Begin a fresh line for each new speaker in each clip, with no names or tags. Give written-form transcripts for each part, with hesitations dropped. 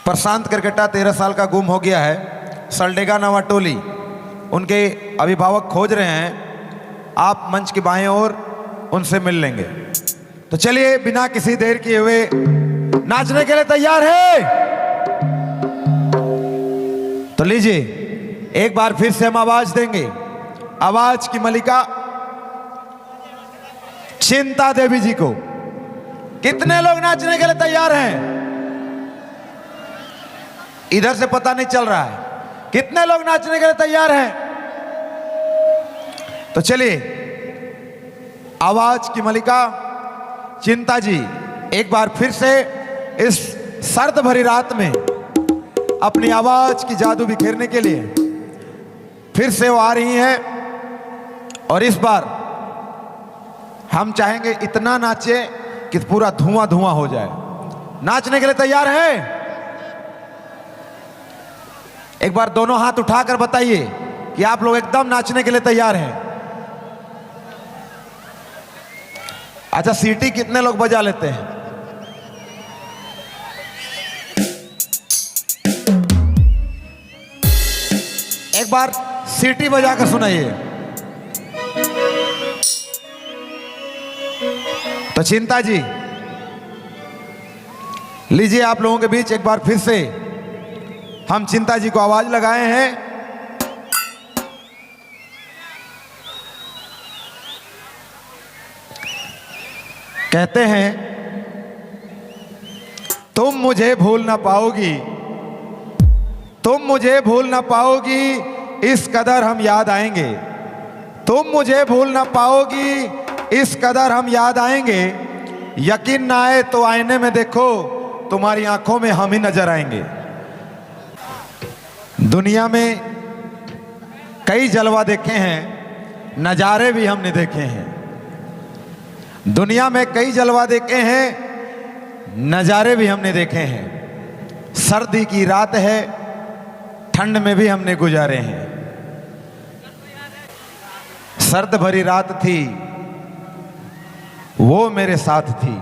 प्रशांत करकट्टा 13 साल का गुम हो गया है। सलडेगा नवाटोली उनके अभिभावक खोज रहे हैं। आप मंच की बाएं ओर उनसे मिल लेंगे। तो चलिए बिना किसी देर किए हुए नाचने के लिए तैयार है? तो लीजिए एक बार फिर से हम आवाज देंगे। आवाज की मलिका चिंता देवी जी को। कितने लोग नाचने के लिए तैयार हैं? इधर से पता नहीं चल रहा है। कितने लोग नाचने के लिए तैयार हैं? तो चलिए आवाज की मलिका चिंता जी एक बार फिर से इस सर्द भरी रात में अपनी आवाज की जादू बिखेरने के लिए फिर से वो आ रही हैं। और इस बार हम चाहेंगे इतना नाचे कि पूरा धुआं धुआं हो जाए। नाचने के लिए तैयार हैं? एक बार दोनों हाथ उठाकर बताइए कि आप लोग एकदम नाचने के लिए तैयार हैं। अच्छा, सीटी कितने लोग बजा लेते हैं? एक बार सीटी बजा कर सुनाइए। तो चिंता जी लीजिए, आप लोगों के बीच एक बार फिर से हम चिंता जी को आवाज लगाए हैं। कहते हैं तुम मुझे भूल ना पाओगी, तुम मुझे भूल ना पाओगी, इस कदर हम याद आएंगे। तुम मुझे भूल ना पाओगी, इस कदर हम याद आएंगे। यकीन ना आए तो आईने में देखो, तुम्हारी आंखों में हम ही नजर आएंगे। दुनिया में कई जलवा देखे हैं, नजारे भी हमने देखे हैं। दुनिया में कई जलवा देखे हैं, नजारे भी हमने देखे हैं। सर्दी की रात है, ठंड में भी हमने गुजारे हैं। सर्द भरी रात थी, वो मेरे साथ थी।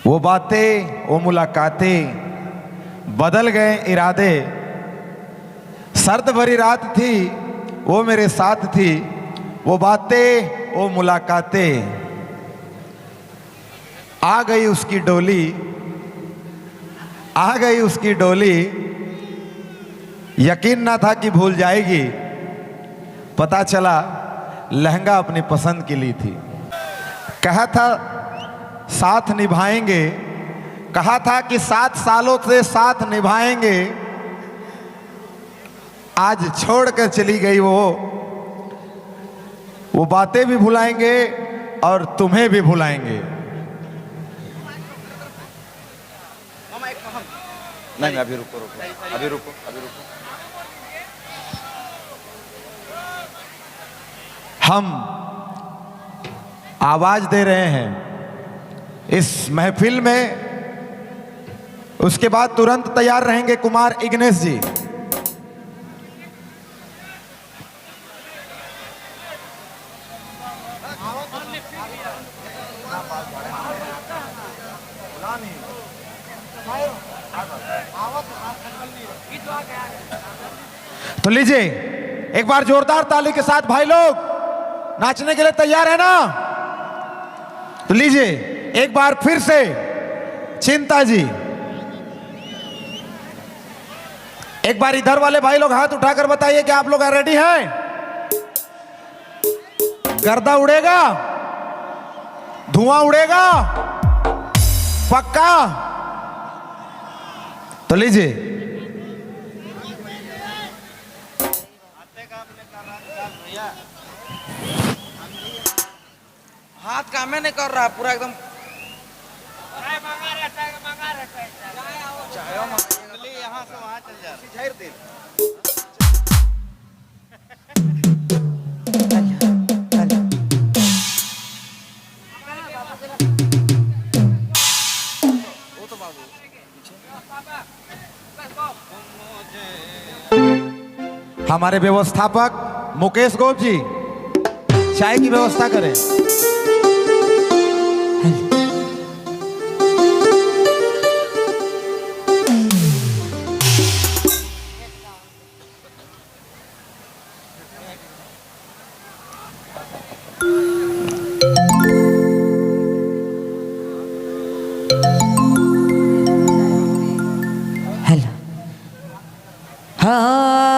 वो बातें, वो मुलाकातें, बदल गए इरादे। सर्द भरी रात थी, वो मेरे साथ थी। वो बातें, वो मुलाकातें। आ गई उसकी डोली, आ गई उसकी डोली। यकीन ना था कि भूल जाएगी, पता चला लहंगा अपनी पसंद की ली थी। कहा था साथ निभाएंगे, कहा था कि 7 सालों से साथ निभाएंगे। आज छोड़कर चली गई वो बातें भी भुलाएंगे और तुम्हें भी भुलाएंगे। नहीं, अभी रुको रुको, अभी रुको, अभी रुको। हम आवाज दे रहे हैं इस महफिल में, उसके बाद तुरंत तैयार रहेंगे कुमार इग्नेश जी। तो लीजिए एक बार जोरदार ताली के साथ भाई लोग, नाचने के लिए तैयार है ना? तो लीजिए एक बार फिर से चिंता जी। एक बार इधर वाले भाई लोग हाथ उठाकर बताइए कि आप लोग रेडी हैं? गर्दा उड़ेगा, धुआं उड़ेगा, पक्का? तो लीजिए
हाथ काम नहीं कर रहा, पूरा एकदम यहाँ से वहाँ चल जा। वो तो बाबू
हमारे व्यवस्थापक मुकेश गोप जी चाय की व्यवस्था करें।
हेलो हाँ